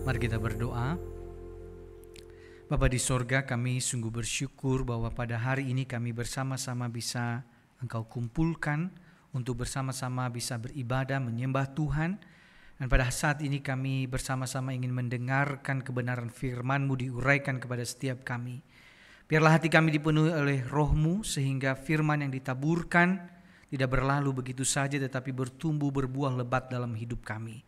Mari kita berdoa. Bapa di sorga, kami sungguh bersyukur bahwa pada hari ini kami bersama-sama bisa Engkau kumpulkan untuk bersama-sama bisa beribadah, menyembah Tuhan. Dan pada saat ini kami bersama-sama ingin mendengarkan kebenaran firman-Mu diuraikan kepada setiap kami. Biarlah hati kami dipenuhi oleh Roh-Mu sehingga firman yang ditaburkan tidak berlalu begitu saja tetapi bertumbuh berbuah lebat dalam hidup kami.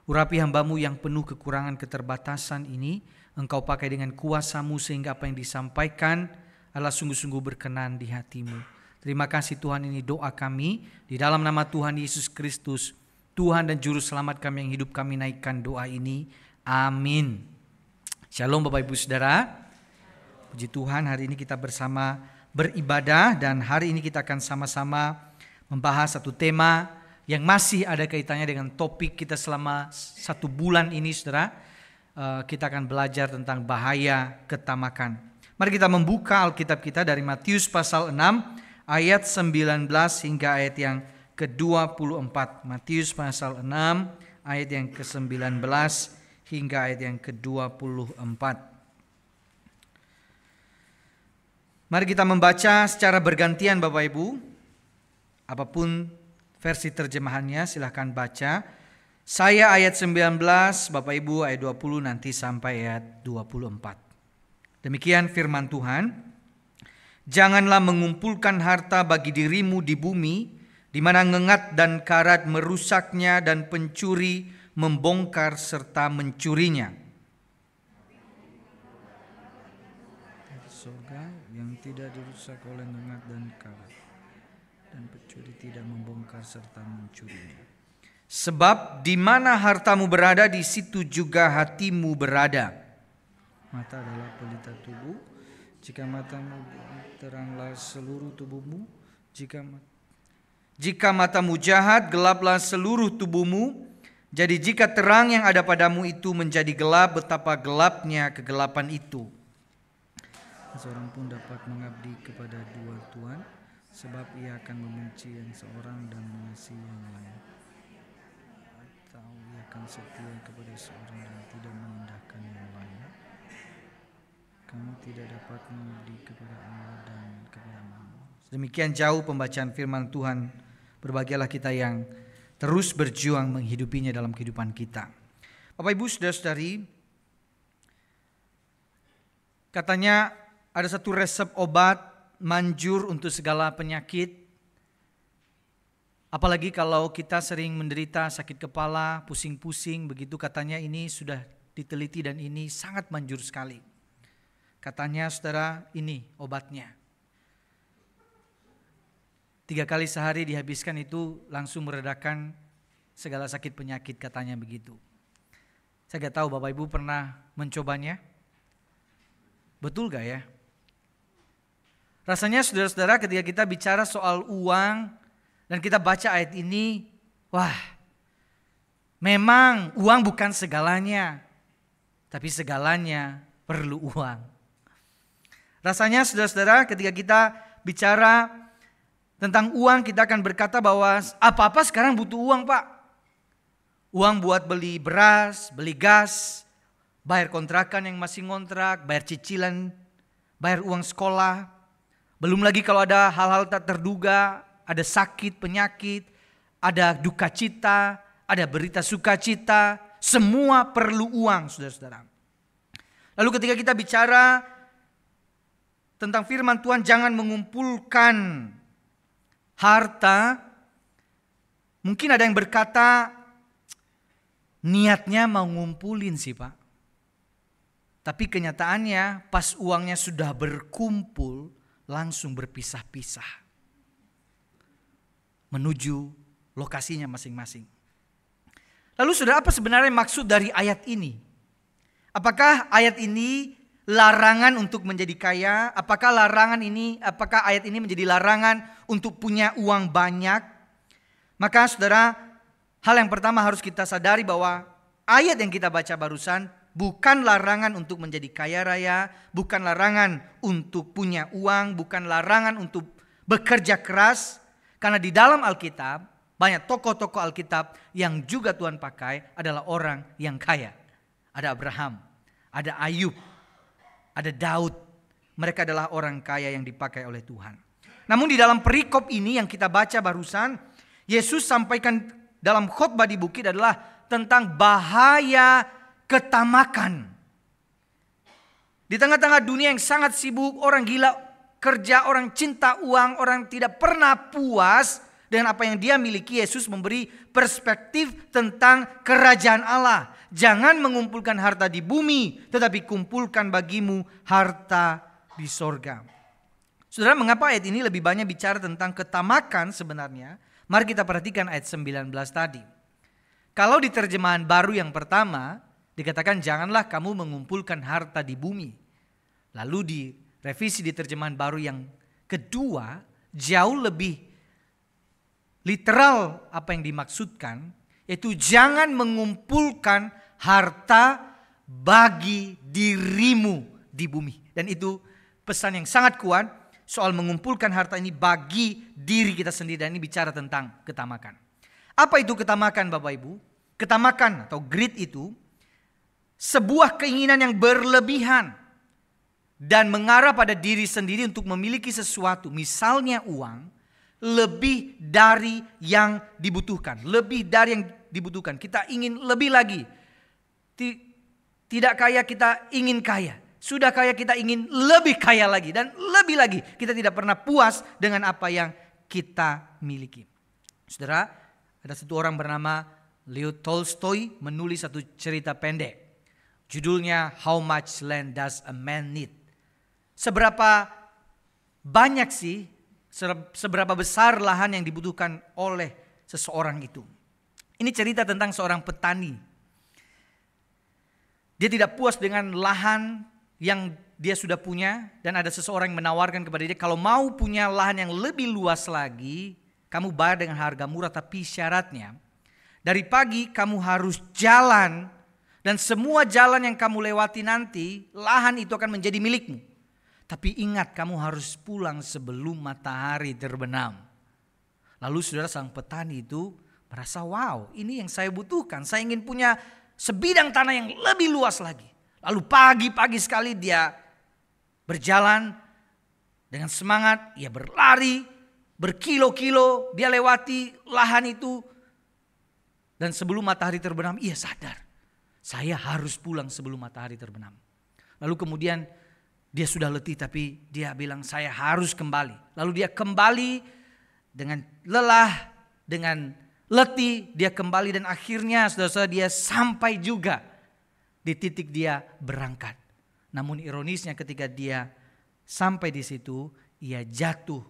Urapi hamba-Mu yang penuh kekurangan keterbatasan ini, Engkau pakai dengan kuasa-Mu sehingga apa yang disampaikan adalah sungguh-sungguh berkenan di hati-Mu. Terima kasih Tuhan, ini doa kami di dalam nama Tuhan Yesus Kristus, Tuhan dan Juru Selamat kami yang hidup, kami naikkan doa ini. Amin. Shalom Bapak Ibu Saudara. Puji Tuhan, hari ini kita bersama beribadah dan hari ini kita akan sama-sama membahas satu tema yang masih ada kaitannya dengan topik kita selama 1 bulan ini, saudara. Kita akan belajar tentang bahaya ketamakan. Mari kita membuka Alkitab kita dari Matius pasal 6 ayat 19 hingga ayat yang ke-24. Matius pasal 6 ayat yang ke-19 hingga ayat yang ke-24. Mari kita membaca secara bergantian Bapak Ibu. Apapun versi terjemahannya silahkan baca. Saya ayat 19, Bapak Ibu ayat 20 nanti sampai ayat 24. Demikian firman Tuhan. Janganlah mengumpulkan harta bagi dirimu di bumi, di mana ngengat dan karat merusaknya dan pencuri membongkar serta mencurinya. Surga yang tidak dirusak oleh ngengat dan karat, dan pencuri tidak membongkar serta mencurinya. Sebab di mana hartamu berada, di situ juga hatimu berada. Mata adalah pelita tubuh. Jika matamu teranglah seluruh tubuhmu. Jika matamu jahat, gelaplah seluruh tubuhmu. Jadi jika terang yang ada padamu itu menjadi gelap, betapa gelapnya kegelapan itu. Seorang pun dapat mengabdi kepada dua tuan, sebab ia akan membenci yang seorang dan mengasihi yang lain, atau ia akan setia kepada seorang dan tidak mengindahkan yang lain. Kamu tidak dapat mengabdi kepada Allah dan kepada mammon. Demikian jauh pembacaan firman Tuhan. Berbahagialah kita yang terus berjuang menghidupinya dalam kehidupan kita. Bapak Ibu saudara-saudari, katanya ada satu resep obat manjur untuk segala penyakit. Apalagi kalau kita sering menderita sakit kepala, pusing-pusing, begitu katanya ini sudah diteliti dan ini sangat manjur sekali. Katanya saudara, ini obatnya. 3 kali sehari dihabiskan itu langsung meredakan segala sakit penyakit, katanya begitu. Saya gak tahu Bapak Ibu pernah mencobanya? Betul gak ya? Rasanya saudara-saudara ketika kita bicara soal uang dan kita baca ayat ini, wah, memang uang bukan segalanya, tapi segalanya perlu uang. Rasanya saudara-saudara ketika kita bicara tentang uang, kita akan berkata bahwa apa-apa sekarang butuh uang, Pak. Uang buat beli beras, beli gas, bayar kontrakan yang masih ngontrak, bayar cicilan, bayar uang sekolah. Belum lagi kalau ada hal-hal tak terduga, ada sakit, penyakit, ada duka cita, ada berita sukacita, semua perlu uang, saudara-saudara. Lalu ketika kita bicara tentang firman Tuhan, jangan mengumpulkan harta. Mungkin ada yang berkata, niatnya mau ngumpulin sih Pak. Tapi kenyataannya pas uangnya sudah berkumpul, langsung berpisah-pisah menuju lokasinya masing-masing. Lalu saudara, apa sebenarnya maksud dari ayat ini? Apakah ayat ini larangan untuk menjadi kaya? Apakah ayat ini menjadi larangan untuk punya uang banyak? Maka saudara, hal yang pertama harus kita sadari bahwa ayat yang kita baca barusan bukan larangan untuk menjadi kaya raya, bukan larangan untuk punya uang, bukan larangan untuk bekerja keras. Karena di dalam Alkitab, banyak tokoh-tokoh Alkitab yang juga Tuhan pakai adalah orang yang kaya. ada Abraham, ada Ayub, ada Daud. Mereka adalah orang kaya yang dipakai oleh Tuhan. Namun di dalam perikop ini yang kita baca barusan, Yesus sampaikan dalam khotbah di bukit adalah tentang bahaya ketamakan. Di tengah-tengah dunia yang sangat sibuk, orang gila kerja, orang cinta uang, orang tidak pernah puas dengan apa yang dia miliki, Yesus memberi perspektif tentang kerajaan Allah. Jangan mengumpulkan harta di bumi, tetapi kumpulkan bagimu harta di sorga. Saudara, mengapa ayat ini lebih banyak bicara tentang ketamakan sebenarnya? Mari kita perhatikan ayat 19 tadi. Kalau di terjemahan baru yang pertama, dikatakan janganlah kamu mengumpulkan harta di bumi. Lalu di revisi di terjemahan baru yang kedua, jauh lebih literal apa yang dimaksudkan, yaitu jangan mengumpulkan harta bagi dirimu di bumi. Dan itu pesan yang sangat kuat soal mengumpulkan harta ini bagi diri kita sendiri. Dan ini bicara tentang ketamakan. Apa itu ketamakan Bapak Ibu? Ketamakan atau greed itu sebuah keinginan yang berlebihan dan mengarah pada diri sendiri untuk memiliki sesuatu, misalnya uang, lebih dari yang dibutuhkan. Lebih dari yang dibutuhkan. Kita ingin lebih lagi. Tidak kaya, kita ingin kaya. Sudah kaya, kita ingin lebih kaya lagi. Dan lebih lagi, kita tidak pernah puas dengan apa yang kita miliki. Saudara, ada satu orang bernama Leo Tolstoy menulis satu cerita pendek. Judulnya How Much Land Does a Man Need? Seberapa banyak sih, seberapa besar lahan yang dibutuhkan oleh seseorang itu. Ini cerita tentang seorang petani. Dia tidak puas dengan lahan yang dia sudah punya. Dan ada seseorang yang menawarkan kepada dia, kalau mau punya lahan yang lebih luas lagi, kamu bayar dengan harga murah, tapi syaratnya dari pagi kamu harus jalan. Dan semua jalan yang kamu lewati nanti, lahan itu akan menjadi milikmu. Tapi ingat, kamu harus pulang sebelum matahari terbenam. Lalu saudara, sang petani itu merasa, wow, ini yang saya butuhkan. Saya ingin punya sebidang tanah yang lebih luas lagi. Lalu pagi-pagi sekali dia berjalan dengan semangat. Ia berlari berkilo-kilo, dia lewati lahan itu. Dan sebelum matahari terbenam, ia sadar, saya harus pulang sebelum matahari terbenam. Lalu kemudian dia sudah letih, tapi dia bilang saya harus kembali. Lalu dia kembali dengan lelah, dengan letih, dia kembali dan akhirnya saudara-saudara dia sampai juga di titik dia berangkat. Namun ironisnya ketika dia sampai di situ, ia jatuh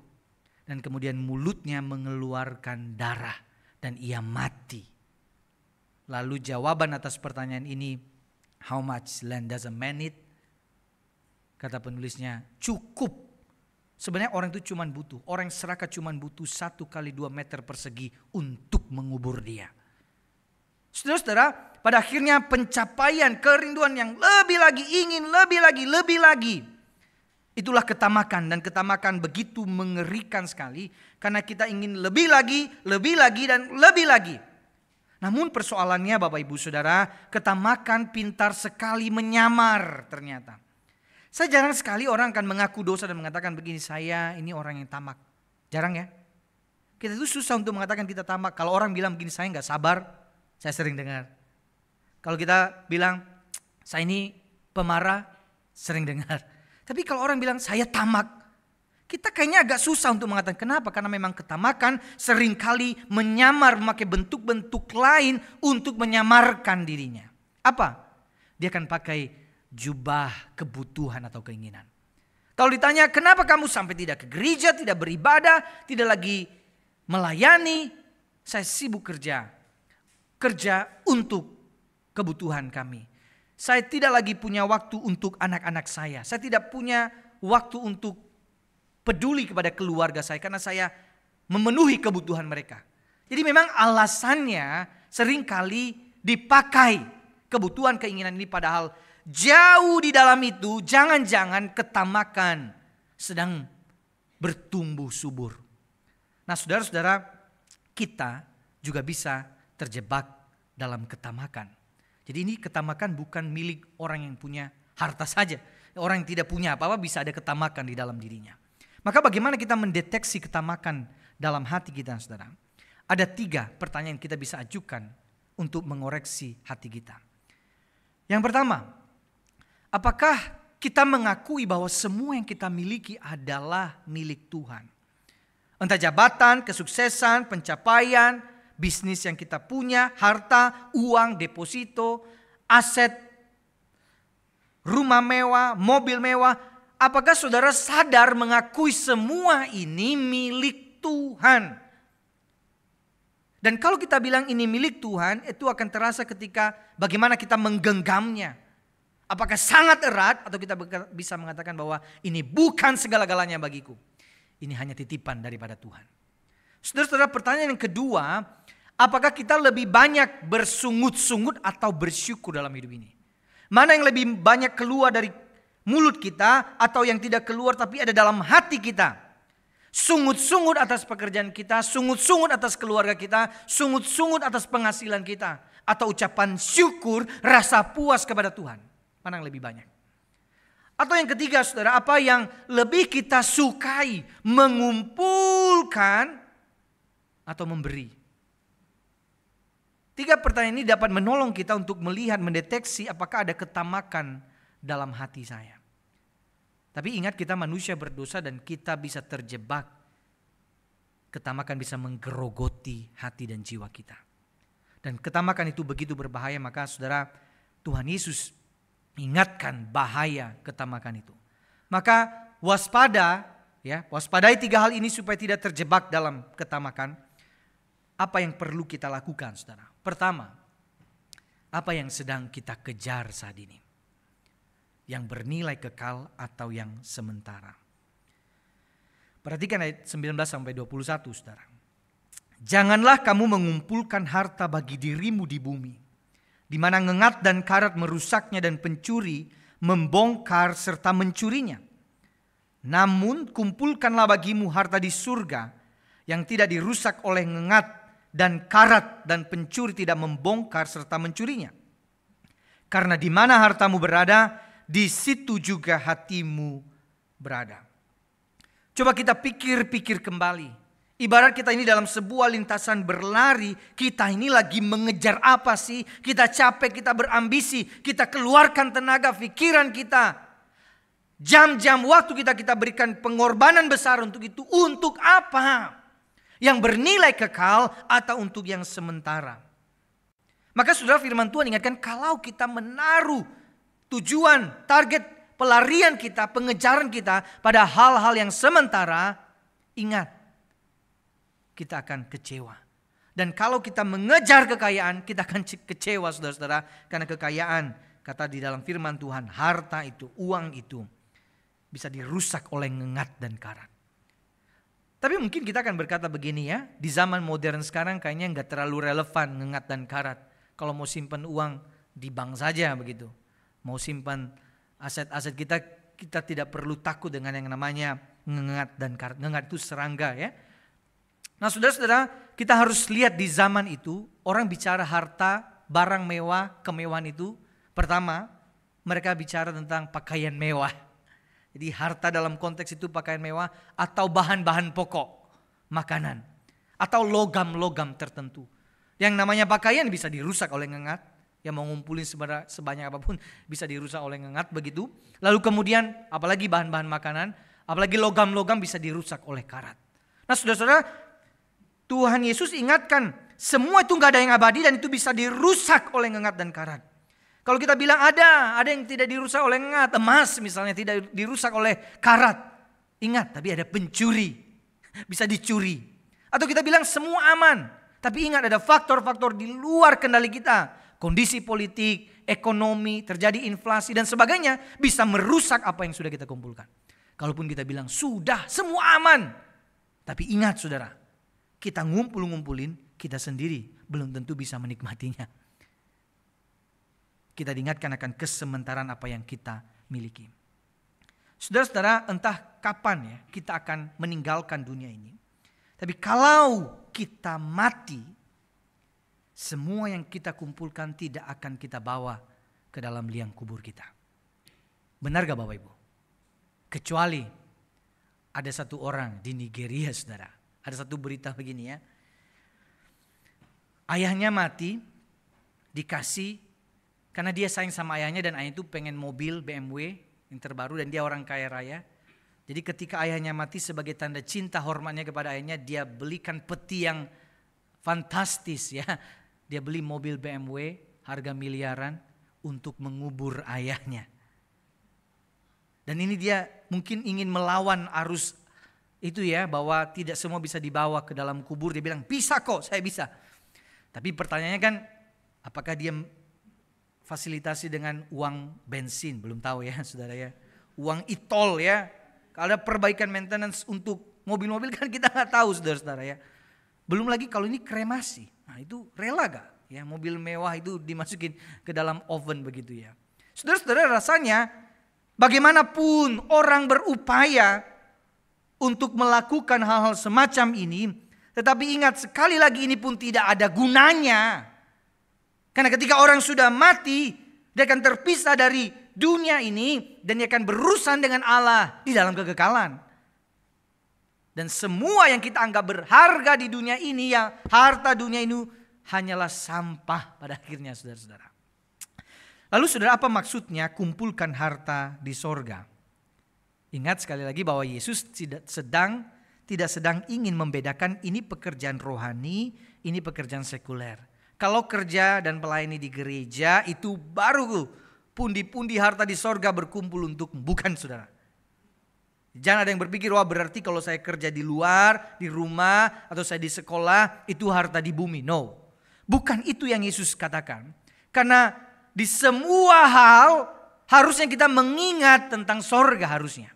dan kemudian mulutnya mengeluarkan darah dan ia mati. Lalu jawaban atas pertanyaan ini, how much land does a man need? Kata penulisnya, cukup. Sebenarnya orang itu cuma butuh, orang serakah cuma butuh 1 kali 2 meter persegi untuk mengubur dia. Saudara-saudara, pada akhirnya pencapaian kerinduan yang lebih lagi, ingin lebih lagi. Itulah ketamakan, dan ketamakan begitu mengerikan sekali karena kita ingin lebih lagi dan lebih lagi. Namun persoalannya Bapak Ibu Saudara, ketamakan pintar sekali menyamar ternyata. Saya jarang sekali orang akan mengaku dosa dan mengatakan begini, saya ini orang yang tamak. Jarang ya. Kita itu susah untuk mengatakan kita tamak. Kalau orang bilang begini, saya gak sabar, saya sering dengar. Kalau kita bilang, saya ini pemarah, sering dengar. Tapi kalau orang bilang, saya tamak, kita kayaknya agak susah untuk mengatakan. Kenapa? Karena memang ketamakan seringkali menyamar, memakai bentuk-bentuk lain untuk menyamarkan dirinya. Apa? Dia akan pakai jubah kebutuhan atau keinginan. Kalau ditanya kenapa kamu sampai tidak ke gereja, tidak beribadah, tidak lagi melayani, saya sibuk kerja untuk kebutuhan kami. Saya tidak lagi punya waktu untuk anak-anak saya. Saya tidak punya waktu untuk peduli kepada keluarga saya karena saya memenuhi kebutuhan mereka. Jadi memang alasannya seringkali dipakai kebutuhan keinginan ini, padahal jauh di dalam itu jangan-jangan ketamakan sedang bertumbuh subur. Nah saudara-saudara, kita juga bisa terjebak dalam ketamakan. Jadi ini ketamakan bukan milik orang yang punya harta saja. Orang yang tidak punya apa-apa bisa ada ketamakan di dalam dirinya. Maka bagaimana kita mendeteksi ketamakan dalam hati kita, saudara? Ada 3 pertanyaan kita bisa ajukan untuk mengoreksi hati kita. Yang pertama, apakah kita mengakui bahwa semua yang kita miliki adalah milik Tuhan? Entah jabatan, kesuksesan, pencapaian, bisnis yang kita punya, harta, uang, deposito, aset, rumah mewah, mobil mewah. Apakah saudara sadar mengakui semua ini milik Tuhan? Dan kalau kita bilang ini milik Tuhan, itu akan terasa ketika bagaimana kita menggenggamnya. Apakah sangat erat atau kita bisa mengatakan bahwa ini bukan segala-galanya bagiku. Ini hanya titipan daripada Tuhan. Saudara-saudara, pertanyaan yang kedua, apakah kita lebih banyak bersungut-sungut atau bersyukur dalam hidup ini? Mana yang lebih banyak keluar dari mulut kita atau yang tidak keluar tapi ada dalam hati kita? Sungut-sungut atas pekerjaan kita, sungut-sungut atas keluarga kita, sungut-sungut atas penghasilan kita. Atau ucapan syukur, rasa puas kepada Tuhan. Mana yang lebih banyak? Atau yang ketiga, saudara, apa yang lebih kita sukai? Mengumpulkan atau memberi? 3 pertanyaan ini dapat menolong kita untuk melihat, mendeteksi apakah ada ketamakan dalam hati saya. Tapi ingat, kita manusia berdosa dan kita bisa terjebak. Ketamakan bisa menggerogoti hati dan jiwa kita. Dan ketamakan itu begitu berbahaya, maka saudara, Tuhan Yesus ingatkan bahaya ketamakan itu. Maka waspadai 3 hal ini supaya tidak terjebak dalam ketamakan. Apa yang perlu kita lakukan, saudara? Pertama, apa yang sedang kita kejar saat ini? Yang bernilai kekal atau yang sementara. Perhatikan ayat 19-21, saudara. Janganlah kamu mengumpulkan harta bagi dirimu di bumi, di mana ngengat dan karat merusaknya dan pencuri membongkar serta mencurinya. Namun kumpulkanlah bagimu harta di surga yang tidak dirusak oleh ngengat dan karat dan pencuri tidak membongkar serta mencurinya. Karena di mana hartamu berada, di situ juga hatimu berada. Coba kita pikir-pikir kembali. Ibarat kita ini dalam sebuah lintasan berlari, kita ini lagi mengejar apa sih? Kita capek, kita berambisi, kita keluarkan tenaga, pikiran kita. Jam-jam waktu kita berikan pengorbanan besar untuk itu. Untuk apa? Yang bernilai kekal atau untuk yang sementara? Maka saudara, firman Tuhan ingatkan, kalau kita menaruh tujuan, target pelarian kita, pengejaran kita pada hal-hal yang sementara, ingat, kita akan kecewa. Dan kalau kita mengejar kekayaan, kita akan kecewa, saudara-saudara. Karena kekayaan, kata di dalam firman Tuhan, harta itu, uang itu bisa dirusak oleh ngengat dan karat. Tapi mungkin kita akan berkata begini ya, di zaman modern sekarang kayaknya gak terlalu relevan ngengat dan karat. Kalau mau simpan uang di bank saja begitu. Mau simpan aset-aset kita, kita tidak perlu takut dengan yang namanya ngengat dan karat. Ngengat itu serangga ya. Nah saudara-saudara, kita harus lihat di zaman itu, orang bicara harta, barang mewah, kemewahan itu. Pertama, mereka bicara tentang pakaian mewah. Jadi harta dalam konteks itu pakaian mewah atau bahan-bahan pokok, makanan. Atau logam-logam tertentu. Yang namanya pakaian bisa dirusak oleh ngengat. Yang mau ngumpulin sebanyak apapun bisa dirusak oleh ngengat begitu. Lalu kemudian apalagi bahan-bahan makanan, apalagi logam-logam bisa dirusak oleh karat. Nah saudara-saudara, Tuhan Yesus ingatkan semua itu gak ada yang abadi dan itu bisa dirusak oleh ngengat dan karat. Kalau kita bilang ada yang tidak dirusak oleh ngengat, emas misalnya tidak dirusak oleh karat. Ingat, tapi ada pencuri, bisa dicuri. Atau kita bilang semua aman, tapi ingat ada faktor-faktor di luar kendali kita. Kondisi politik, ekonomi, terjadi inflasi dan sebagainya bisa merusak apa yang sudah kita kumpulkan. Kalaupun kita bilang sudah semua aman, tapi ingat saudara, kita ngumpulin, kita sendiri belum tentu bisa menikmatinya. Kita diingatkan akan kesementaraan apa yang kita miliki. Saudara-saudara, entah kapan ya kita akan meninggalkan dunia ini. Tapi kalau kita mati, semua yang kita kumpulkan tidak akan kita bawa ke dalam liang kubur kita. Benar gak Bapak Ibu? Kecuali ada satu orang di Nigeria, saudara. Ada satu berita begini ya. Ayahnya mati, dikasih, karena dia sayang sama ayahnya dan ayahnya itu pengen mobil BMW yang terbaru dan dia orang kaya raya. Jadi ketika ayahnya mati sebagai tanda cinta hormatnya kepada ayahnya, dia belikan peti yang fantastis ya. Dia beli mobil BMW harga miliaran untuk mengubur ayahnya. Dan ini dia mungkin ingin melawan arus itu ya, bahwa tidak semua bisa dibawa ke dalam kubur. Dia bilang bisa kok, saya bisa. Tapi pertanyaannya kan, apakah dia fasilitasi dengan uang bensin? Belum tahu ya saudara ya. Uang e-tol ya. Kalau ada perbaikan maintenance untuk mobil-mobil kan kita nggak tahu saudara-saudara ya. Belum lagi kalau ini kremasi. Nah itu rela gak? Ya, mobil mewah itu dimasukin ke dalam oven begitu ya. Saudara-saudara, rasanya bagaimanapun orang berupaya untuk melakukan hal-hal semacam ini, tetapi ingat sekali lagi ini pun tidak ada gunanya. Karena ketika orang sudah mati, dia akan terpisah dari dunia ini dan dia akan berurusan dengan Allah di dalam kekekalan. Dan semua yang kita anggap berharga di dunia ini, yang harta dunia ini hanyalah sampah pada akhirnya saudara-saudara. Lalu saudara, apa maksudnya kumpulkan harta di sorga? Ingat sekali lagi bahwa Yesus tidak sedang ingin membedakan ini pekerjaan rohani, ini pekerjaan sekuler. Kalau kerja dan pelayani di gereja itu baru pundi-pundi harta di sorga berkumpul untuk, bukan saudara. Jangan ada yang berpikir, wah berarti kalau saya kerja di luar, di rumah, atau saya di sekolah, itu harta di bumi. No, bukan itu yang Yesus katakan. Karena di semua hal harusnya kita mengingat tentang sorga harusnya.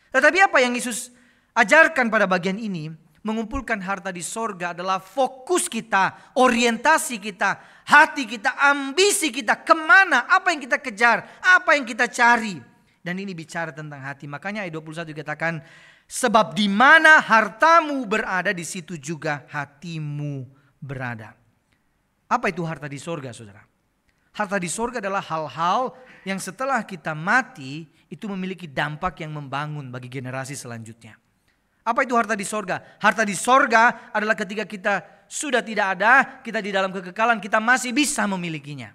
Tetapi apa yang Yesus ajarkan pada bagian ini, mengumpulkan harta di sorga adalah fokus kita, orientasi kita, hati kita, ambisi kita, kemana, apa yang kita kejar, apa yang kita cari. Dan ini bicara tentang hati. Makanya ayat 21 dikatakan, sebab di mana hartamu berada, di situ juga hatimu berada. Apa itu harta di sorga, saudara? Harta di sorga adalah hal-hal yang setelah kita mati itu memiliki dampak yang membangun bagi generasi selanjutnya. Apa itu harta di sorga? Harta di sorga adalah ketika kita sudah tidak ada, kita di dalam kekekalan, kita masih bisa memilikinya.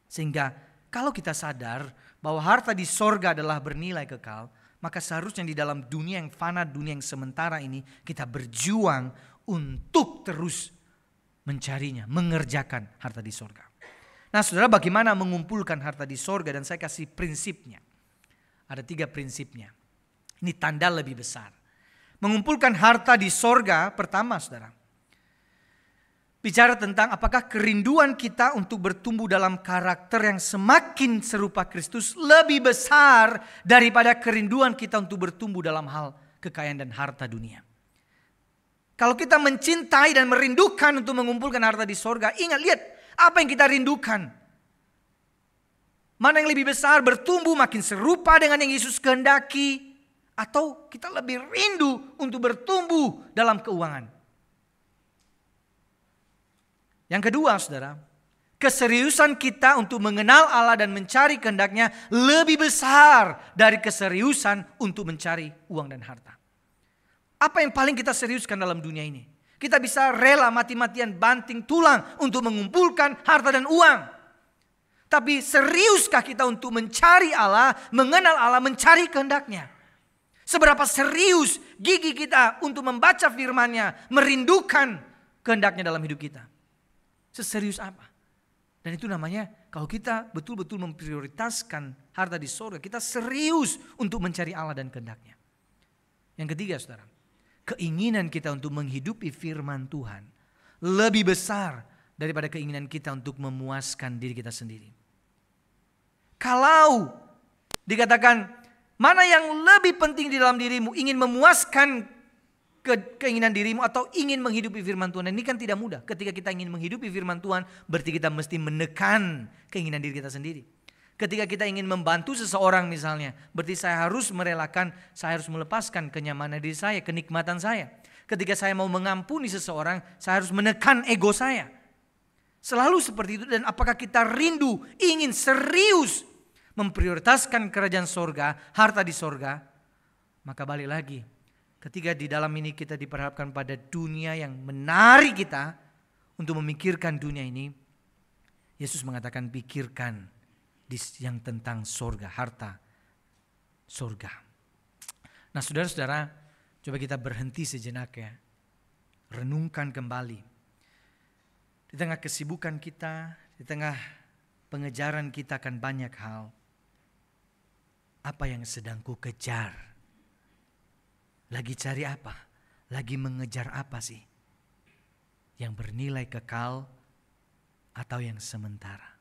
Sehingga kalau kita sadar bahwa harta di sorga adalah bernilai kekal, maka seharusnya di dalam dunia yang fana, dunia yang sementara ini, kita berjuang untuk terus mencarinya, mengerjakan harta di sorga. Nah saudara, bagaimana mengumpulkan harta di sorga? Dan saya kasih prinsipnya. Ada 3 prinsipnya. Ini tanda lebih besar. Mengumpulkan harta di sorga, pertama saudara, bicara tentang apakah kerinduan kita untuk bertumbuh dalam karakter yang semakin serupa Kristus lebih besar daripada kerinduan kita untuk bertumbuh dalam hal kekayaan dan harta dunia. Kalau kita mencintai dan merindukan untuk mengumpulkan harta di sorga, ingat, lihat apa yang kita rindukan. Mana yang lebih besar, bertumbuh makin serupa dengan yang Yesus kehendaki, atau kita lebih rindu untuk bertumbuh dalam keuangan. Yang kedua saudara, keseriusan kita untuk mengenal Allah dan mencari kehendaknya lebih besar dari keseriusan untuk mencari uang dan harta. Apa yang paling kita seriuskan dalam dunia ini? Kita bisa rela mati-matian banting tulang untuk mengumpulkan harta dan uang. Tapi seriuskah kita untuk mencari Allah, mengenal Allah, mencari kehendaknya? Seberapa serius gigi kita untuk membaca firman-Nya, merindukan kehendaknya dalam hidup kita? Seserius apa? Dan itu namanya kalau kita betul-betul memprioritaskan harta di sorga, kita serius untuk mencari Allah dan kehendaknya. Yang ketiga saudara, keinginan kita untuk menghidupi firman Tuhan lebih besar daripada keinginan kita untuk memuaskan diri kita sendiri. Kalau dikatakan mana yang lebih penting di dalam dirimu, ingin memuaskan keinginan dirimu atau ingin menghidupi firman Tuhan. Dan ini kan tidak mudah. Ketika kita ingin menghidupi firman Tuhan, berarti kita mesti menekan keinginan diri kita sendiri. Ketika kita ingin membantu seseorang misalnya, berarti saya harus merelakan, saya harus melepaskan kenyamanan diri saya, kenikmatan saya. Ketika saya mau mengampuni seseorang, saya harus menekan ego saya. Selalu seperti itu. Dan apakah kita rindu, ingin serius memprioritaskan kerajaan sorga, harta di sorga? Maka balik lagi, ketika di dalam ini kita diperhadapkan pada dunia yang menarik kita untuk memikirkan dunia ini, Yesus mengatakan pikirkan yang tentang sorga, harta sorga. Nah saudara-saudara, coba kita berhenti sejenak ya. Renungkan kembali. Di tengah kesibukan kita, di tengah pengejaran kita akan banyak hal. Apa yang sedang ku kejar? Lagi cari apa? Lagi mengejar apa sih? Yang bernilai kekal atau yang sementara?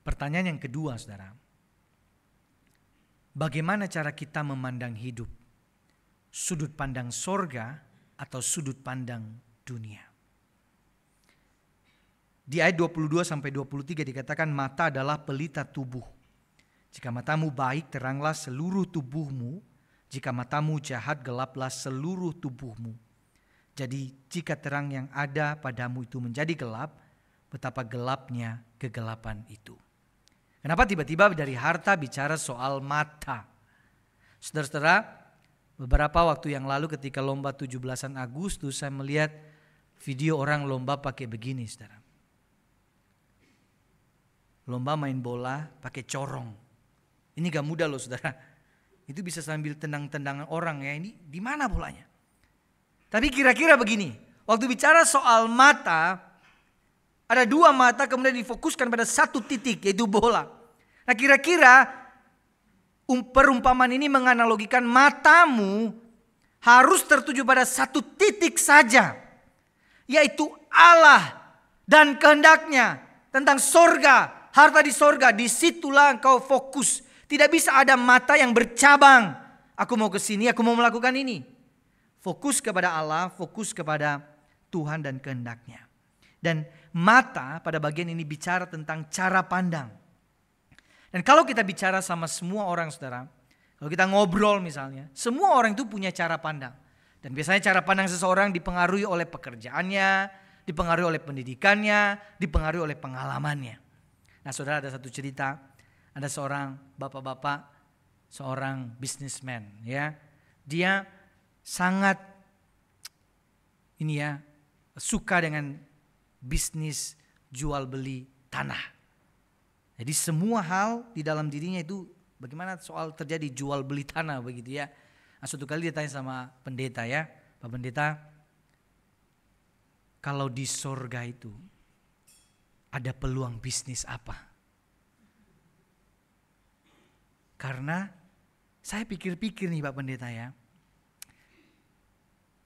Pertanyaan yang kedua, saudara. Bagaimana cara kita memandang hidup? Sudut pandang sorga atau sudut pandang dunia? Di ayat 22-23 dikatakan mata adalah pelita tubuh. Jika matamu baik, teranglah seluruh tubuhmu. Jika matamu jahat, gelaplah seluruh tubuhmu. Jadi jika terang yang ada padamu itu menjadi gelap, betapa gelapnya kegelapan itu. Kenapa tiba-tiba dari harta bicara soal mata? Saudara-saudara, beberapa waktu yang lalu ketika lomba 17-an Agustus, saya melihat video orang lomba pakai begini, saudara. Lomba main bola pakai corong. Ini gak mudah loh, saudara. Itu bisa sambil tendang-tendangan orang ya. Ini di mana bolanya? Tapi kira-kira begini, waktu bicara soal mata, ada dua mata kemudian difokuskan pada satu titik, yaitu bola. Nah kira-kira perumpamaan ini menganalogikan matamu harus tertuju pada satu titik saja, yaitu Allah dan kehendaknya tentang sorga, harta di sorga. Disitulah engkau fokus. Tidak bisa ada mata yang bercabang. Aku mau ke sini, aku mau melakukan ini. Fokus kepada Allah, fokus kepada Tuhan dan kehendaknya. Dan mata pada bagian ini bicara tentang cara pandang. Dan kalau kita bicara sama semua orang, saudara, kalau kita ngobrol misalnya, semua orang itu punya cara pandang. Dan biasanya cara pandang seseorang dipengaruhi oleh pekerjaannya, dipengaruhi oleh pendidikannya, dipengaruhi oleh pengalamannya. Nah saudara, ada satu cerita, ada seorang bapak-bapak, seorang businessman ya. Dia sangat suka dengan bisnis jual beli tanah. Jadi semua hal di dalam dirinya itu bagaimana soal terjadi jual beli tanah begitu ya. Nah, suatu kali dia tanya sama pendeta ya, Pak Pendeta, kalau di sorga itu ada peluang bisnis apa? Karena saya pikir-pikir nih Pak Pendeta ya,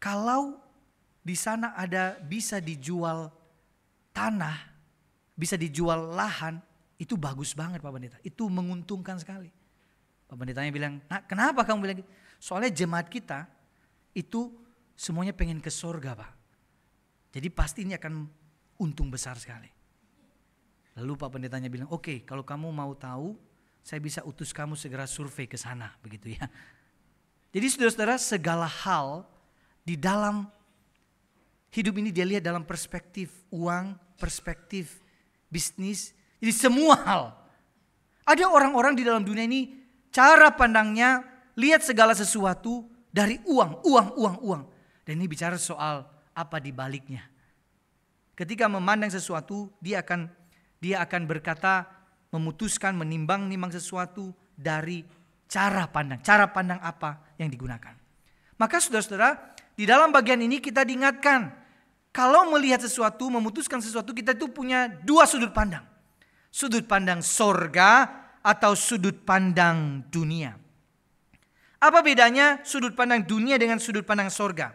kalau di sana ada bisa dijual tanah, bisa dijual lahan, itu bagus banget Pak Pendeta, itu menguntungkan sekali. Pak Pendetanya bilang, nah kenapa kamu bilang gitu? Soalnya jemaat kita itu semuanya pengen ke sorga Pak. Jadi pasti ini akan untung besar sekali. Lalu Pak Pendetanya bilang, oke, kalau kamu mau tahu, saya bisa utus kamu segera survei ke sana, begitu ya. Jadi saudara-saudara, segala hal di dalam hidup ini dia lihat dalam perspektif uang, perspektif bisnis. Jadi semua hal. Ada orang-orang di dalam dunia ini cara pandangnya lihat segala sesuatu dari uang. Dan ini bicara soal apa di baliknya. Ketika memandang sesuatu, dia akan berkata, memutuskan, menimbang sesuatu dari cara pandang. Cara pandang apa yang digunakan. Maka saudara-saudara, di dalam bagian ini kita diingatkan, kalau melihat sesuatu, memutuskan sesuatu, kita itu punya dua sudut pandang. Sudut pandang sorga atau sudut pandang dunia. Apa bedanya sudut pandang dunia dengan sudut pandang sorga?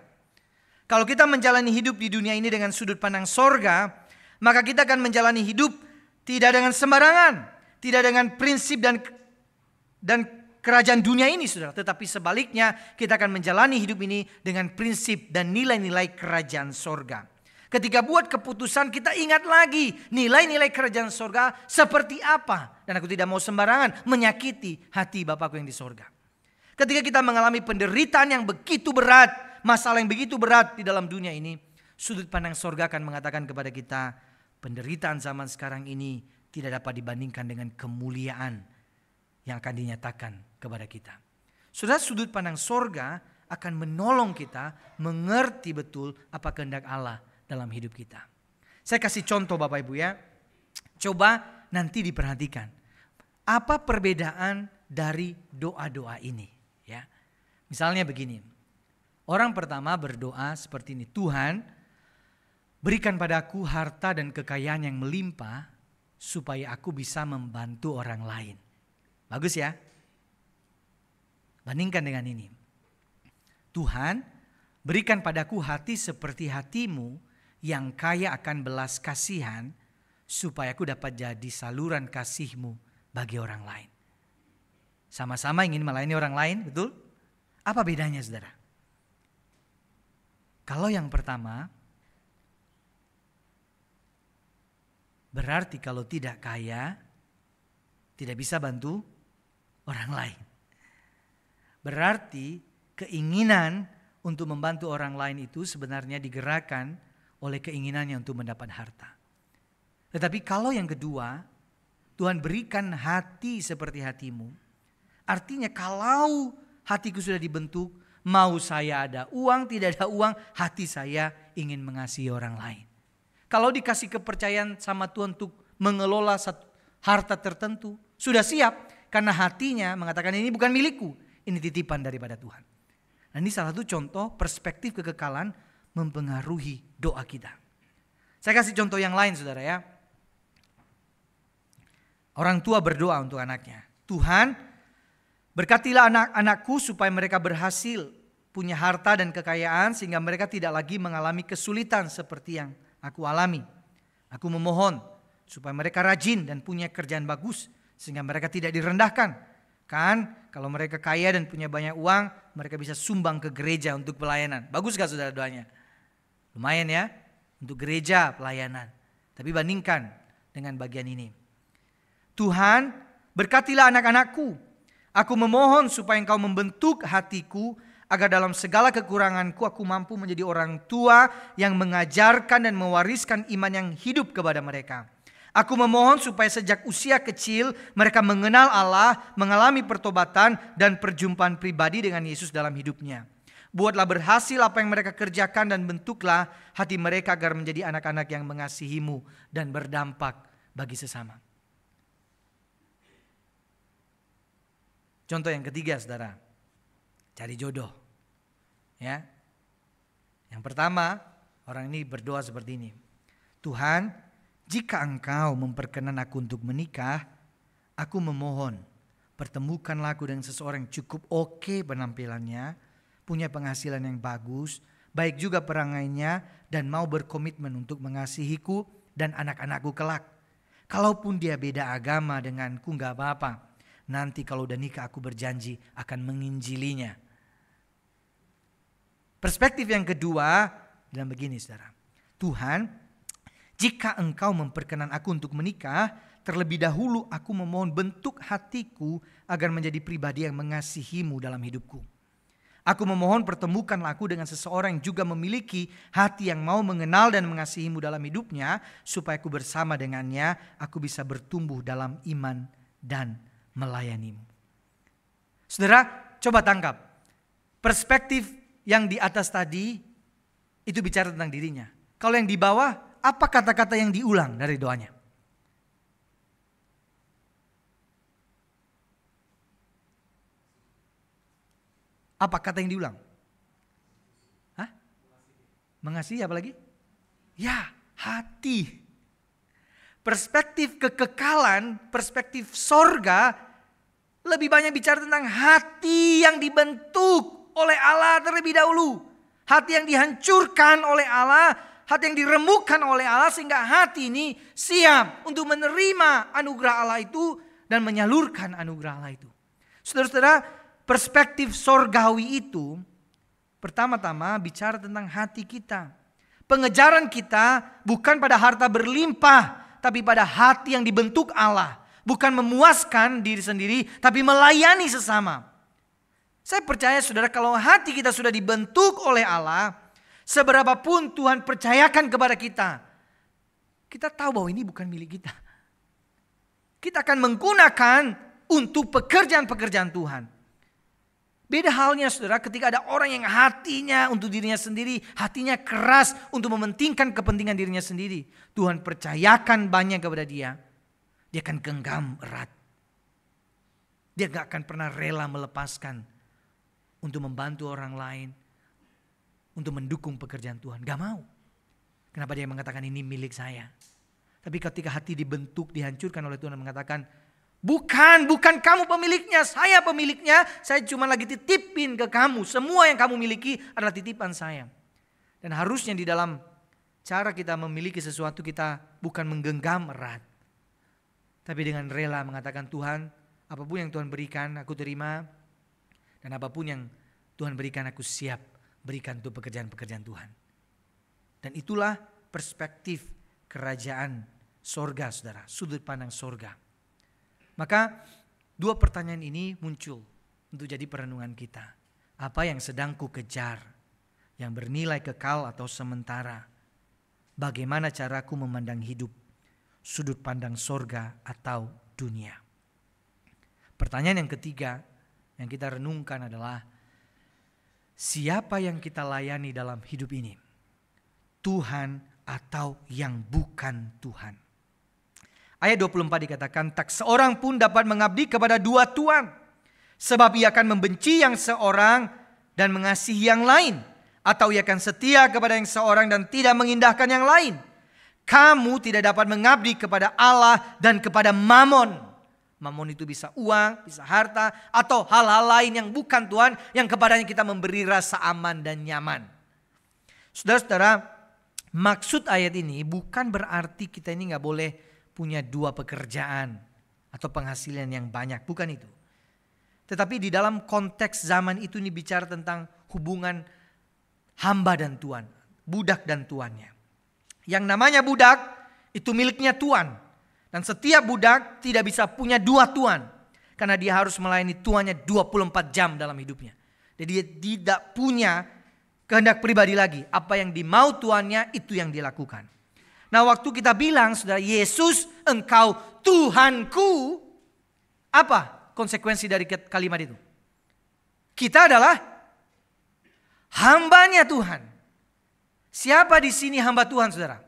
Kalau kita menjalani hidup di dunia ini dengan sudut pandang sorga, maka kita akan menjalani hidup tidak dengan sembarangan, tidak dengan prinsip dan kerajaan dunia ini, saudara. Tetapi sebaliknya kita akan menjalani hidup ini dengan prinsip dan nilai-nilai kerajaan sorga. Ketika buat keputusan kita ingat lagi nilai-nilai kerajaan sorga seperti apa. Dan aku tidak mau sembarangan menyakiti hati Bapakku yang di sorga. Ketika kita mengalami penderitaan yang begitu berat, masalah yang begitu berat di dalam dunia ini, sudut pandang sorga akan mengatakan kepada kita, penderitaan zaman sekarang ini tidak dapat dibandingkan dengan kemuliaan yang akan dinyatakan kepada kita. Saudara, sudut pandang sorga akan menolong kita mengerti betul apa kehendak Allah dalam hidup kita. Saya kasih contoh Bapak Ibu ya. Coba nanti diperhatikan. Apa perbedaan dari doa-doa ini? Ya, misalnya begini. Orang pertama berdoa seperti ini. Tuhan, berikan padaku harta dan kekayaan yang melimpah supaya aku bisa membantu orang lain. Bagus ya? Bandingkan dengan ini. Tuhan, berikan padaku hati seperti hatimu yang kaya akan belas kasihan supaya aku dapat jadi saluran kasihmu bagi orang lain. Sama-sama ingin melayani orang lain, betul? Apa bedanya saudara? Kalau yang pertama, berarti kalau tidak kaya, tidak bisa bantu orang lain. Berarti keinginan untuk membantu orang lain itu sebenarnya digerakkan oleh keinginannya untuk mendapat harta. Tetapi kalau yang kedua, Tuhan berikan hati seperti hatimu. Artinya kalau hatiku sudah dibentuk, mau saya ada uang, tidak ada uang, hati saya ingin mengasihi orang lain. Kalau dikasih kepercayaan sama Tuhan untuk mengelola harta tertentu, sudah siap karena hatinya mengatakan ini bukan milikku, ini titipan daripada Tuhan. Nah, ini salah satu contoh perspektif kekekalan mempengaruhi doa kita. Saya kasih contoh yang lain saudara ya. Orang tua berdoa untuk anaknya. Tuhan, berkatilah anak-anakku supaya mereka berhasil punya harta dan kekayaan sehingga mereka tidak lagi mengalami kesulitan seperti yang aku alami. Aku memohon supaya mereka rajin dan punya kerjaan bagus sehingga mereka tidak direndahkan. Kan kalau mereka kaya dan punya banyak uang, mereka bisa sumbang ke gereja untuk pelayanan. Bagus gak saudara doanya? Lumayan ya untuk gereja pelayanan. Tapi bandingkan dengan bagian ini. Tuhan, berkatilah anak-anakku. Aku memohon supaya Engkau membentuk hatiku agar dalam segala kekuranganku aku mampu menjadi orang tua yang mengajarkan dan mewariskan iman yang hidup kepada mereka. Aku memohon supaya sejak usia kecil mereka mengenal Allah, mengalami pertobatan dan perjumpaan pribadi dengan Yesus dalam hidupnya. Buatlah berhasil apa yang mereka kerjakan dan bentuklah hati mereka agar menjadi anak-anak yang mengasihimu dan berdampak bagi sesama. Contoh yang ketiga saudara, cari jodoh. Ya. Yang pertama, orang ini berdoa seperti ini. Tuhan, jika Engkau memperkenan aku untuk menikah, aku memohon pertemukanlah aku dengan seseorang yang cukup oke penampilannya, punya penghasilan yang bagus, baik juga perangainya dan mau berkomitmen untuk mengasihiku dan anak-anakku kelak. Kalaupun dia beda agama denganku gak apa-apa. Nanti kalau udah nikah aku berjanji akan menginjilinya. Perspektif yang kedua dalam begini saudara. Tuhan, jika Engkau memperkenan aku untuk menikah, terlebih dahulu aku memohon bentuk hatiku agar menjadi pribadi yang mengasihimu dalam hidupku. Aku memohon pertemukanlah aku dengan seseorang yang juga memiliki hati yang mau mengenal dan mengasihimu dalam hidupnya, supaya aku bersama dengannya aku bisa bertumbuh dalam iman dan melayanimu. Saudara, coba tangkap. Perspektif yang di atas tadi itu bicara tentang dirinya. Kalau yang di bawah, apa kata-kata yang diulang dari doanya? Apa kata yang diulang? Hah? Mengasihi apa lagi? Ya, hati. Perspektif kekekalan, perspektif sorga lebih banyak bicara tentang hati yang dibentuk oleh Allah terlebih dahulu. Hati yang dihancurkan oleh Allah, hati yang diremukkan oleh Allah sehingga hati ini siap untuk menerima anugerah Allah itu dan menyalurkan anugerah Allah itu. Saudara-saudara, perspektif sorgawi itu pertama-tama bicara tentang hati kita. Pengejaran kita bukan pada harta berlimpah, tapi pada hati yang dibentuk Allah. Bukan memuaskan diri sendiri, tapi melayani sesama. Saya percaya saudara, kalau hati kita sudah dibentuk oleh Allah, seberapapun Tuhan percayakan kepada kita, kita tahu bahwa ini bukan milik kita. Kita akan menggunakan untuk pekerjaan-pekerjaan Tuhan. Beda halnya saudara ketika ada orang yang hatinya untuk dirinya sendiri, hatinya keras untuk mementingkan kepentingan dirinya sendiri. Tuhan percayakan banyak kepada dia, dia akan genggam erat. Dia gak akan pernah rela melepaskan untuk membantu orang lain, untuk mendukung pekerjaan Tuhan. Gak mau. Kenapa dia mengatakan ini milik saya? Tapi ketika hati dibentuk, dihancurkan oleh Tuhan, mengatakan, bukan kamu pemiliknya, saya pemiliknya. Saya cuma lagi titipin ke kamu. Semua yang kamu miliki adalah titipan saya. Dan harusnya di dalam cara kita memiliki sesuatu, kita bukan menggenggam erat, tapi dengan rela mengatakan, Tuhan, apapun yang Tuhan berikan aku terima. Dan apapun yang Tuhan berikan aku siap berikan untuk pekerjaan-pekerjaan Tuhan. Dan itulah perspektif kerajaan sorga saudara, sudut pandang sorga. Maka dua pertanyaan ini muncul untuk jadi perenungan kita. Apa yang sedang ku kejar, yang bernilai kekal atau sementara? Bagaimana caraku memandang hidup, sudut pandang sorga atau dunia? Pertanyaan yang ketiga yang kita renungkan adalah, siapa yang kita layani dalam hidup ini? Tuhan atau yang bukan Tuhan? Ayat 24 dikatakan, tak seorang pun dapat mengabdi kepada dua tuan. Sebab ia akan membenci yang seorang dan mengasihi yang lain. Atau ia akan setia kepada yang seorang dan tidak mengindahkan yang lain. Kamu tidak dapat mengabdi kepada Allah dan kepada Mamon. Mamon itu bisa uang, bisa harta, atau hal-hal lain yang bukan Tuhan, yang kepadanya kita memberi rasa aman dan nyaman. Saudara-saudara, maksud ayat ini bukan berarti kita ini gak boleh punya dua pekerjaan atau penghasilan yang banyak, bukan itu. Tetapi di dalam konteks zaman itu ini bicara tentang hubungan hamba dan tuan, budak dan tuannya. Yang namanya budak itu miliknya tuan. Dan setiap budak tidak bisa punya dua tuan. Karena dia harus melayani tuannya 24 jam dalam hidupnya. Jadi dia tidak punya kehendak pribadi lagi. Apa yang dimau tuannya itu yang dilakukan. Nah waktu kita bilang, saudara, Yesus engkau Tuhanku. Apa konsekuensi dari kalimat itu? Kita adalah hambanya Tuhan. Siapa di sini hamba Tuhan, saudara?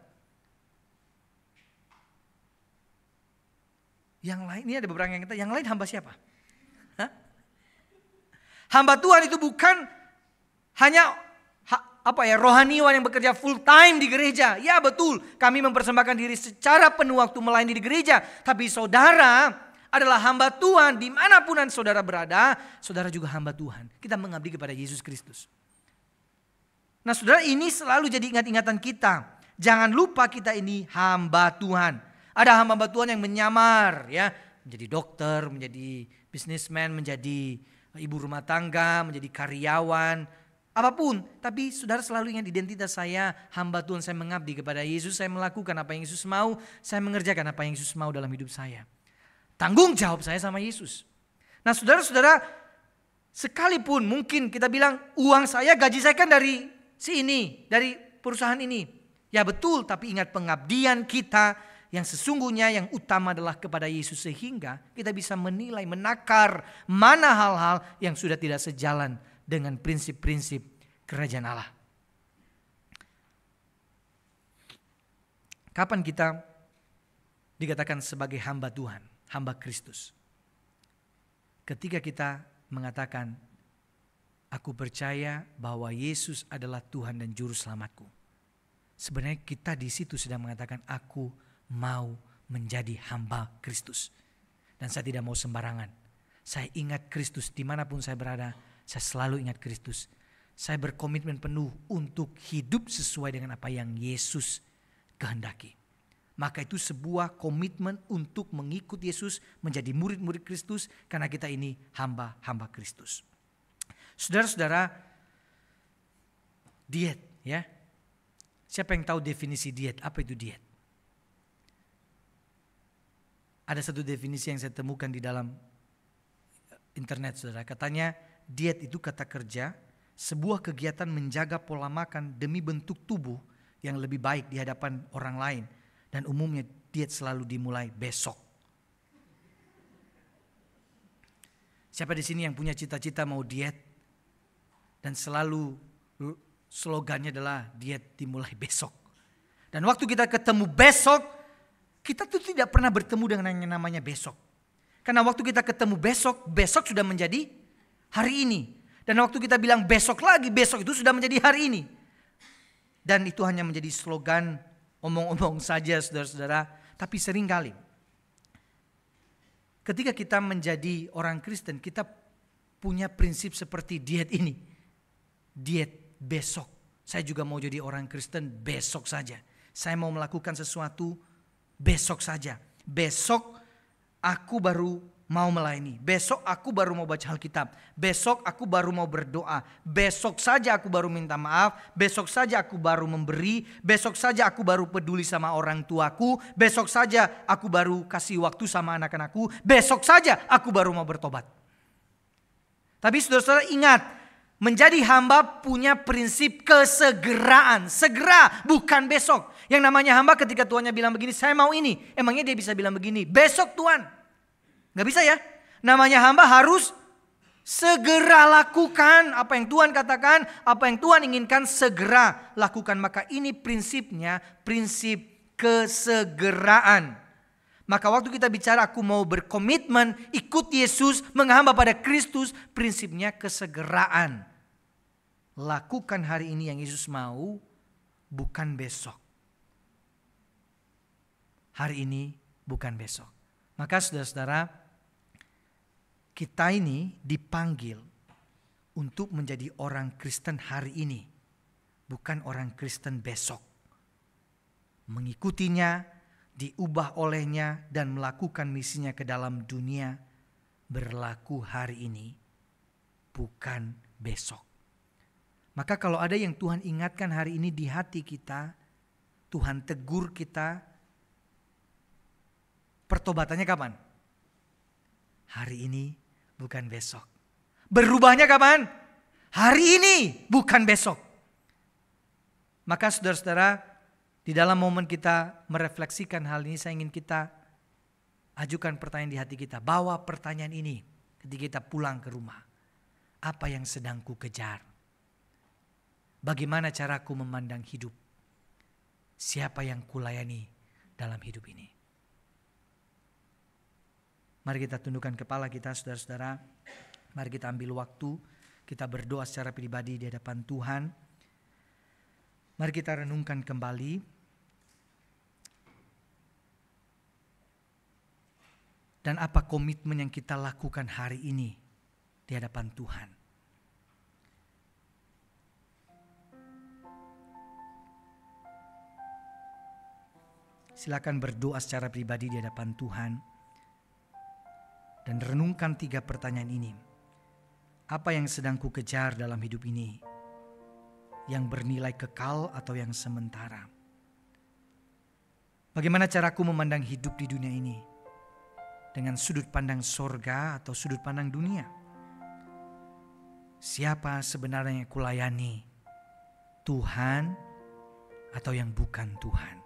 Yang lain, ini ada beberapa yang kita, yang lain hamba siapa? Hah? Hamba Tuhan itu bukan hanya rohaniwan yang bekerja full time di gereja. Ya betul, kami mempersembahkan diri secara penuh waktu melayani di gereja. Tapi saudara adalah hamba Tuhan dimanapun saudara berada. Saudara juga hamba Tuhan. Kita mengabdi kepada Yesus Kristus. Nah saudara, ini selalu jadi ingat-ingatan kita. Jangan lupa kita ini hamba Tuhan. Ada hamba Tuhan yang menyamar, ya, menjadi dokter, menjadi bisnismen, menjadi ibu rumah tangga, menjadi karyawan, apapun. Tapi saudara selalu ingat identitas saya, hamba Tuhan, saya mengabdi kepada Yesus, saya melakukan apa yang Yesus mau, saya mengerjakan apa yang Yesus mau dalam hidup saya. Tanggung jawab saya sama Yesus. Nah saudara-saudara, sekalipun mungkin kita bilang uang saya, gaji saya kan dari si ini, dari perusahaan ini. Ya betul, tapi ingat pengabdian kita yang sesungguhnya yang utama adalah kepada Yesus, sehingga kita bisa menilai, menakar mana hal-hal yang sudah tidak sejalan dengan prinsip-prinsip kerajaan Allah. Kapan kita dikatakan sebagai hamba Tuhan, hamba Kristus? Ketika kita mengatakan, aku percaya bahwa Yesus adalah Tuhan dan Juru Selamatku. Sebenarnya kita di situ sedang mengatakan, aku mau menjadi hamba Kristus. Dan saya tidak mau sembarangan. Saya ingat Kristus dimanapun saya berada. Saya selalu ingat Kristus. Saya berkomitmen penuh untuk hidup sesuai dengan apa yang Yesus kehendaki. Maka itu sebuah komitmen untuk mengikut Yesus, menjadi murid-murid Kristus, karena kita ini hamba-hamba Kristus. Saudara-saudara, diet, ya. Siapa yang tahu definisi diet? Apa itu diet? Ada satu definisi yang saya temukan di dalam internet, saudara. Katanya diet itu kata kerja, sebuah kegiatan menjaga pola makan demi bentuk tubuh yang lebih baik di hadapan orang lain. Dan umumnya diet selalu dimulai besok. Siapa di sini yang punya cita-cita mau diet dan selalu slogannya adalah diet dimulai besok. Dan waktu kita ketemu besok, kita tuh tidak pernah bertemu dengan yang namanya besok. Karena waktu kita ketemu besok, besok sudah menjadi hari ini. Dan waktu kita bilang besok lagi, besok itu sudah menjadi hari ini. Dan itu hanya menjadi slogan omong-omong saja saudara-saudara. Tapi seringkali ketika kita menjadi orang Kristen, kita punya prinsip seperti diet ini. Diet besok. Saya juga mau jadi orang Kristen besok saja. Saya mau melakukan sesuatu besok saja. Besok aku baru mau melayani. Besok aku baru mau baca Alkitab. Besok aku baru mau berdoa. Besok saja aku baru minta maaf. Besok saja aku baru memberi. Besok saja aku baru peduli sama orang tuaku. Besok saja aku baru kasih waktu sama anak-anakku. Besok saja aku baru mau bertobat. Tapi saudara-saudara ingat, menjadi hamba punya prinsip kesegeraan. Segera, bukan besok. Yang namanya hamba ketika Tuhannya bilang begini, saya mau ini. Emangnya dia bisa bilang begini, besok Tuhan. Gak bisa ya. Namanya hamba harus segera lakukan apa yang Tuhan katakan, apa yang Tuhan inginkan segera lakukan. Maka ini prinsipnya, prinsip kesegeraan. Maka waktu kita bicara aku mau berkomitmen, ikut Yesus, menghamba pada Kristus, prinsipnya kesegeraan. Lakukan hari ini yang Yesus mau, bukan besok. Hari ini, bukan besok. Maka saudara-saudara, kita ini dipanggil untuk menjadi orang Kristen hari ini, bukan orang Kristen besok. Mengikutinya, diubah olehnya dan melakukan misinya ke dalam dunia berlaku hari ini, bukan besok. Maka kalau ada yang Tuhan ingatkan hari ini di hati kita, Tuhan tegur kita, pertobatannya kapan? Hari ini, bukan besok. Berubahnya kapan? Hari ini, bukan besok. Maka saudara-saudara, di dalam momen kita merefleksikan hal ini, saya ingin kita ajukan pertanyaan di hati kita. Bawa pertanyaan ini ketika kita pulang ke rumah. Apa yang sedang ku kejar? Bagaimana caraku memandang hidup? Siapa yang kulayani dalam hidup ini? Mari kita tundukkan kepala kita saudara-saudara. Mari kita ambil waktu. Kita berdoa secara pribadi di hadapan Tuhan. Mari kita renungkan kembali. Dan apa komitmen yang kita lakukan hari ini di hadapan Tuhan. Silakan berdoa secara pribadi di hadapan Tuhan. Dan renungkan 3 pertanyaan ini. Apa yang sedang ku kejar dalam hidup ini? Yang bernilai kekal atau yang sementara? Bagaimana caraku memandang hidup di dunia ini? Dengan sudut pandang sorga atau sudut pandang dunia? Siapa sebenarnya yang kulayani? Tuhan atau yang bukan Tuhan?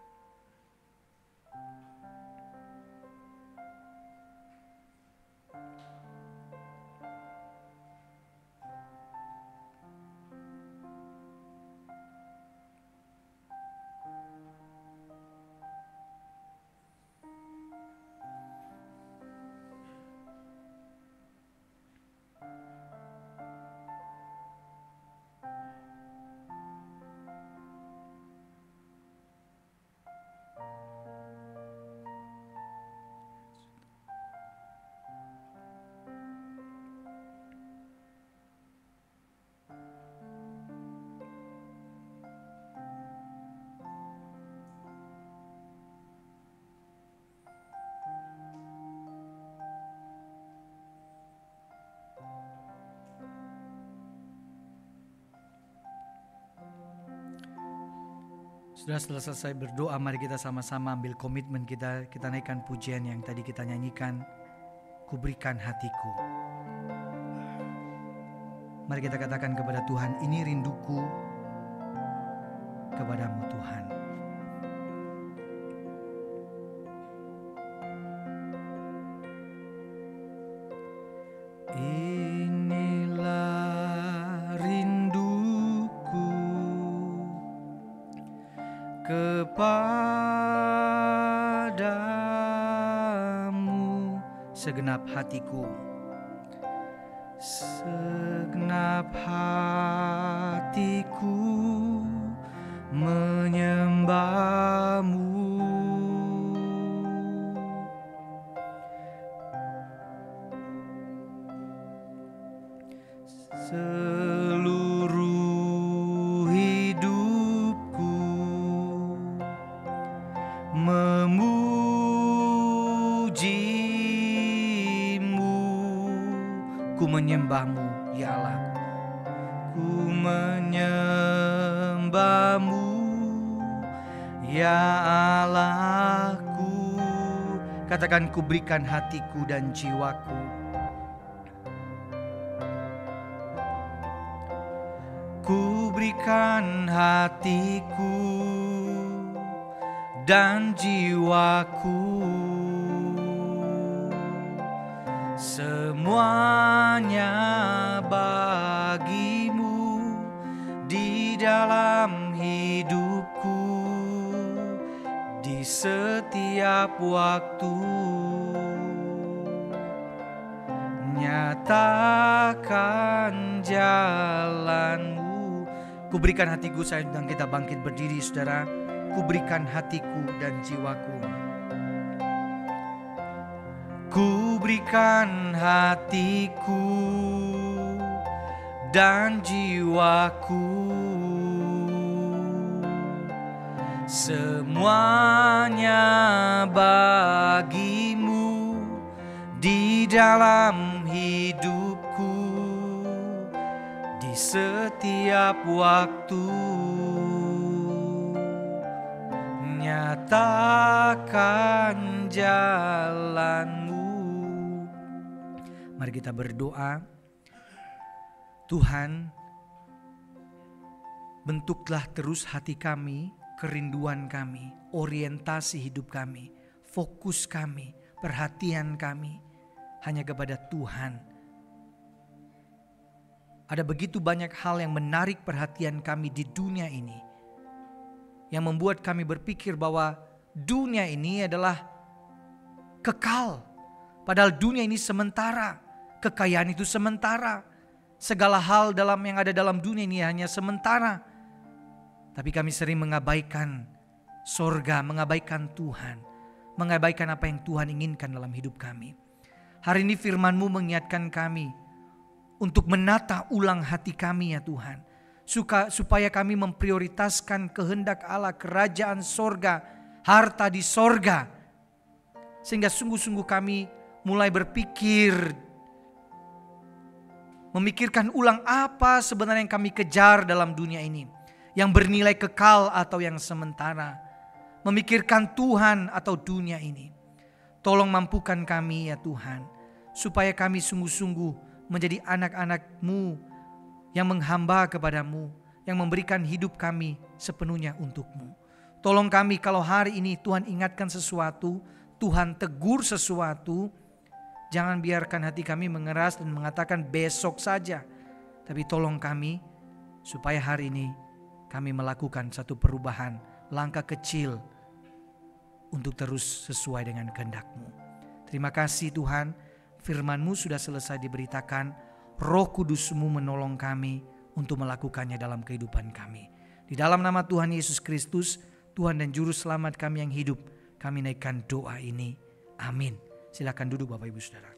Sudah setelah selesai berdoa, mari kita sama-sama ambil komitmen kita. Kita naikkan pujian yang tadi kita nyanyikan. Ku berikan hatiku. Mari kita katakan kepada Tuhan, ini rinduku kepadamu Tuhan. Inilah rinduku kepadamu, segenap hatiku. Segenap hatiku menyembahmu. Seluruh hidupku memujimu. Ku menyembahmu ya Allah. Ku menyembahmu ya Allahku. Katakan, ku berikan hatiku dan jiwaku. Ku berikan hatiku dan jiwaku, semuanya bagimu di dalam hidupku, di setiap waktu. Nyatakan jalanmu. Ku berikan hatiku, saya undang kita bangkit berdiri saudara. Ku berikan hatiku dan jiwaku. Ku berikan hatiku dan jiwaku, semuanya bagimu di dalam hidupku, di setiap waktu. Nyatakan jalanmu. Mari kita berdoa. Tuhan, bentuklah terus hati kami, kerinduan kami, orientasi hidup kami, fokus kami, perhatian kami hanya kepada Tuhan. Ada begitu banyak hal yang menarik perhatian kami di dunia ini, yang membuat kami berpikir bahwa dunia ini adalah kekal. Padahal dunia ini sementara, kekayaan itu sementara, segala hal yang ada dalam dunia ini hanya sementara. Tapi kami sering mengabaikan sorga, mengabaikan Tuhan, mengabaikan apa yang Tuhan inginkan dalam hidup kami. Hari ini firman-Mu mengingatkan kami untuk menata ulang hati kami ya Tuhan, supaya kami memprioritaskan kehendak Allah, kerajaan sorga, harta di sorga. Sehingga sungguh-sungguh kami mulai memikirkan ulang apa sebenarnya yang kami kejar dalam dunia ini, yang bernilai kekal atau yang sementara. Memikirkan Tuhan atau dunia ini. Tolong mampukan kami ya Tuhan, supaya kami sungguh-sungguh menjadi anak-anak-Mu yang menghamba kepadamu, yang memberikan hidup kami sepenuhnya untuk-Mu. Tolong kami kalau hari ini Tuhan ingatkan sesuatu, Tuhan tegur sesuatu, jangan biarkan hati kami mengeras dan mengatakan besok saja. Tapi tolong kami supaya hari ini kami melakukan satu perubahan, langkah kecil untuk terus sesuai dengan kehendak-Mu. Terima kasih Tuhan, firman-Mu sudah selesai diberitakan. Roh Kudus-Mu menolong kami untuk melakukannya dalam kehidupan kami. Di dalam nama Tuhan Yesus Kristus, Tuhan dan Juru Selamat kami yang hidup, kami naikkan doa ini. Amin. Silakan duduk Bapak Ibu Saudara.